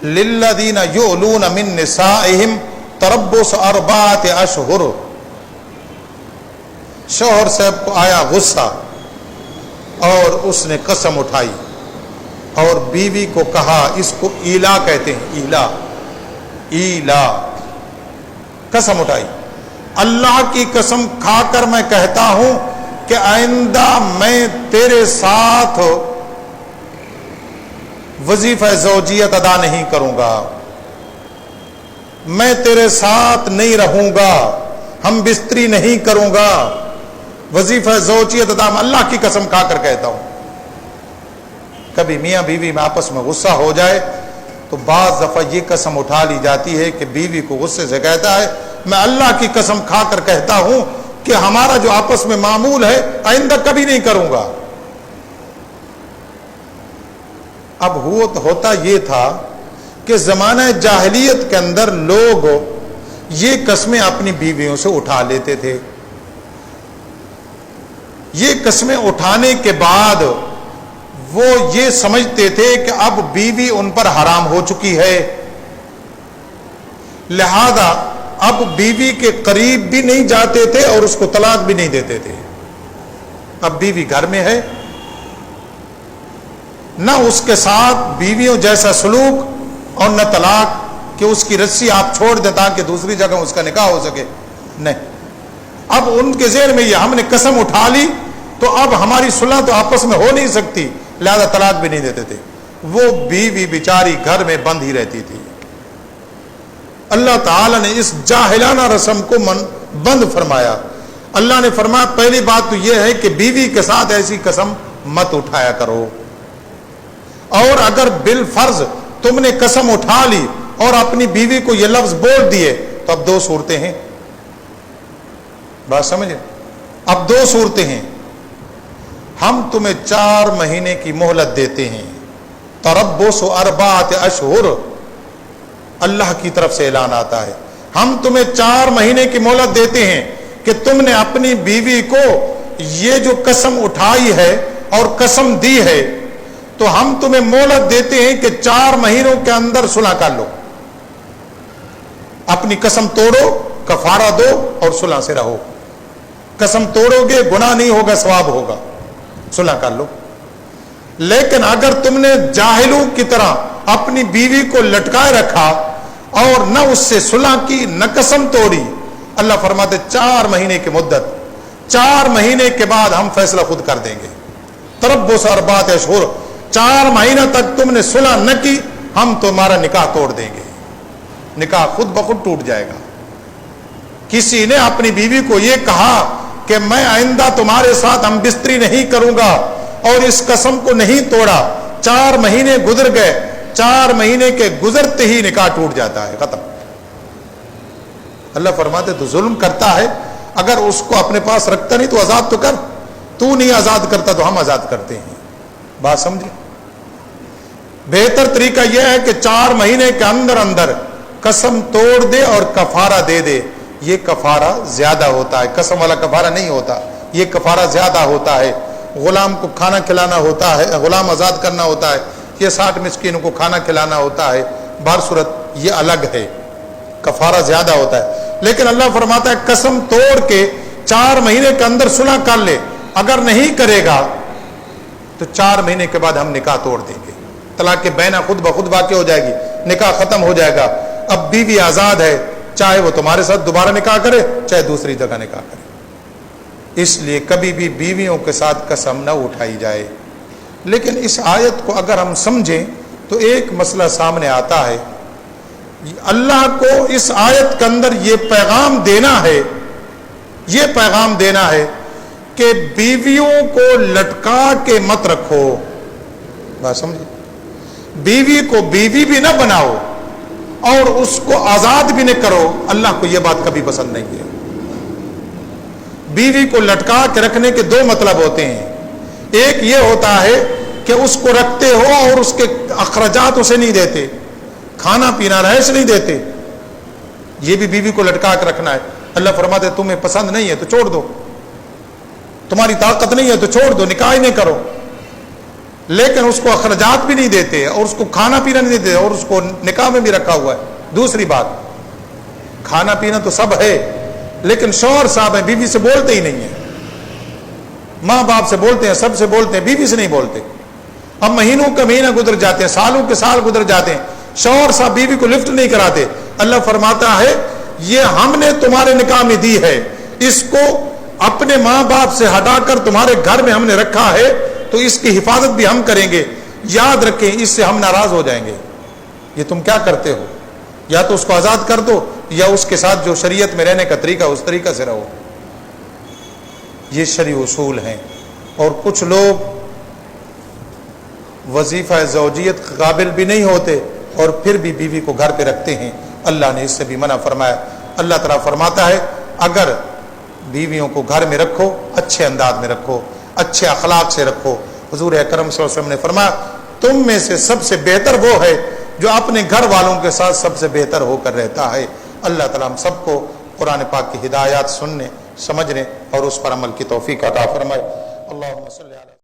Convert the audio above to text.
للذین یؤلون من نسائہم تربص اربعۃ اشہر. شوہر صاحب کو آیا غصہ اور اس نے قسم اٹھائی اور بیوی کو کہا، اس کو ایلا کہتے ہیں، ایلا ایلا، قسم اٹھائی، اللہ کی قسم کھا کر میں کہتا ہوں کہ آئندہ میں تیرے ساتھ وظیفہ زوجیت ادا نہیں کروں گا، میں تیرے ساتھ نہیں رہوں گا، ہم بستری نہیں کروں گا، وظیفہ زوجیت ادا، میں اللہ کی قسم کھا کر کہتا ہوں. کبھی میاں بیوی میں آپس میں غصہ ہو جائے تو بعض دفعہ یہ قسم اٹھا لی جاتی ہے کہ بیوی کو غصے سے کہتا ہے میں اللہ کی قسم کھا کر کہتا ہوں کہ ہمارا جو آپس میں معمول ہے آئندہ کبھی نہیں کروں گا. اب ہوتا یہ تھا کہ زمانہ جاہلیت کے اندر لوگ یہ قسمیں اپنی بیویوں سے اٹھا لیتے تھے. یہ قسمیں اٹھانے کے بعد وہ یہ سمجھتے تھے کہ اب بیوی ان پر حرام ہو چکی ہے، لہذا اب بیوی کے قریب بھی نہیں جاتے تھے اور اس کو طلاق بھی نہیں دیتے تھے. اب بیوی گھر میں ہے، نہ اس کے ساتھ بیویوں جیسا سلوک اور نہ طلاق کہ اس کی رسی آپ چھوڑ دیں تاکہ دوسری جگہ اس کا نکاح ہو سکے، نہیں. اب ان کے ذہن میں یہ ہم نے قسم اٹھا لی تو اب ہماری صلح تو آپس میں ہو نہیں سکتی، لہذا طلاق بھی نہیں دیتے تھے. وہ بیوی بیچاری گھر میں بند ہی رہتی تھی. اللہ تعالیٰ نے اس جاہلانہ رسم کو بند فرمایا. اللہ نے فرمایا پہلی بات تو یہ ہے کہ بیوی کے ساتھ ایسی قسم مت اٹھایا کرو، اور اگر بالفرض تم نے قسم اٹھا لی اور اپنی بیوی کو یہ لفظ بول دیے تو اب دو صورتیں ہیں. بات سمجھے؟ اب دو صورتیں ہیں. ہم تمہیں 4 مہینے کی مہلت دیتے ہیں، تربص اربعۃ اشہر، اللہ کی طرف سے اعلان آتا ہے ہم تمہیں 4 مہینے کی مہلت دیتے ہیں کہ تم نے اپنی بیوی کو یہ جو قسم اٹھائی ہے اور قسم دی ہے تو ہم تمہیں مہلت دیتے ہیں کہ 4 مہینوں کے اندر صلح کر لو. اپنی قسم توڑو، کفارہ دو اور صلح سے رہو. قسم توڑو گے گناہ نہیں ہوگا، ثواب ہوگا، صلح کر لو. لیکن اگر تم نے جاہلوں کی طرح اپنی بیوی کو لٹکائے رکھا اور نہ اس سے صلح کی نہ قسم توڑی، اللہ فرماتے 4 مہینے کی مدت، 4 مہینے کے بعد ہم فیصلہ خود کر دیں گے. تربص اربعۃ اشہر، 4 مہینہ تک تم نے صلح نہ کی ہم تمہارا نکاح توڑ دیں گے. نکاح خود بخود ٹوٹ جائے گا. کسی نے اپنی بیوی کو یہ کہا کہ میں آئندہ تمہارے ساتھ ہم بستری نہیں کروں گا اور اس قسم کو نہیں توڑا، 4 مہینے گزر گئے، 4 مہینے کے گزرتے ہی نکاح ٹوٹ جاتا ہے، ختم. اللہ فرماتے تو ظلم کرتا ہے، اگر اس کو اپنے پاس رکھتا نہیں تو آزاد تو کر، تو نہیں آزاد کرتا تو ہم آزاد کرتے ہیں. بات سمجھے؟ بہتر طریقہ یہ ہے کہ 4 مہینے کے اندر اندر قسم توڑ دے اور کفارہ دے دے. یہ کفارہ زیادہ ہوتا ہے، قسم والا کفارہ نہیں ہوتا، یہ کفارہ زیادہ ہوتا ہے. غلام کو کھانا کھلانا ہوتا ہے، غلام آزاد کرنا ہوتا ہے، یہ 60 مسکینوں کو کھانا کھلانا ہوتا ہے. بہر صورت یہ الگ ہے، کفارہ زیادہ ہوتا ہے. لیکن اللہ فرماتا ہے قسم توڑ کے 4 مہینے کے اندر صلح کر لے، اگر نہیں کرے گا تو 4 مہینے کے بعد ہم نکاح توڑ دیں گے. طلاق بینہ خود بخود واقع ہو جائے گی، نکاح ختم ہو جائے گا. اب بیوی آزاد ہے، چاہے وہ تمہارے ساتھ دوبارہ نکاح کرے چاہے دوسری جگہ نکاح کرے. اس لیے کبھی بھی بیویوں کے ساتھ قسم نہ اٹھائی جائے. لیکن اس آیت کو اگر ہم سمجھیں تو ایک مسئلہ سامنے آتا ہے. اللہ کو اس آیت کے اندر یہ پیغام دینا ہے کہ بیویوں کو لٹکا کے مت رکھو. بات سمجھے؟ بیوی کو بیوی بھی نہ بناؤ اور اس کو آزاد بھی نہ کرو. اللہ کو یہ بات کبھی پسند نہیں ہے. بیوی کو لٹکا کے رکھنے کے 2 مطلب ہوتے ہیں. ایک یہ ہوتا ہے کہ اس کو رکھتے ہو اور اس کے اخراجات اسے نہیں دیتے، کھانا پینا رہائش نہیں دیتے، یہ بھی بیوی کو لٹکا کے رکھنا ہے. اللہ فرماتے تمہیں پسند نہیں ہے تو چھوڑ دو، تمہاری طاقت نہیں ہے تو چھوڑ دو، نکاح نہیں کرو. لیکن اس کو اخراجات بھی نہیں دیتے اور اس کو کھانا پینا نہیں دیتے اور اس کو نکاح میں بھی رکھا ہوا ہے. دوسری بات، کھانا پینا تو سب ہے لیکن شوہر صاحب ہیں بیوی سے بولتے ہی نہیں ہیں. ماں باپ سے بولتے ہیں، سب سے بولتے ہیں، بیوی سے نہیں بولتے. اب مہینوں کا مہینہ گزر جاتے ہیں، سالوں کے سال گزر جاتے ہیں، شوہر صاحب بیوی کو لفٹ نہیں کراتے. اللہ فرماتا ہے یہ ہم نے تمہارے نکاح میں دی ہے، اس کو اپنے ماں باپ سے ہٹا کر تمہارے گھر میں ہم نے رکھا ہے تو اس کی حفاظت بھی ہم کریں گے. یاد رکھیں اس سے ہم ناراض ہو جائیں گے. یہ تم کیا کرتے ہو؟ یا تو اس کو آزاد کر دو یا اس کے ساتھ جو شریعت میں رہنے کا طریقہ اس طریقہ سے رہو. یہ شرعی اصول ہیں. اور کچھ لوگ وظیفہ زوجیت قابل بھی نہیں ہوتے اور پھر بھی بیوی کو گھر پہ رکھتے ہیں. اللہ نے اس سے بھی منع فرمایا. اللہ تعالیٰ فرماتا ہے اگر بیویوں کو گھر میں رکھو اچھے انداز میں رکھو، اچھے اخلاق سے رکھو. حضور اکرم صلی اللہ علیہ وسلم نے فرمایا تم میں سے سب سے بہتر وہ ہے جو اپنے گھر والوں کے ساتھ سب سے بہتر ہو کر رہتا ہے. اللہ تعالیٰ ہم سب کو قرآن پاک کی ہدایات سننے، سمجھنے اور اس پر عمل کی توفیق عطا فرمائے. اللہم صلی علی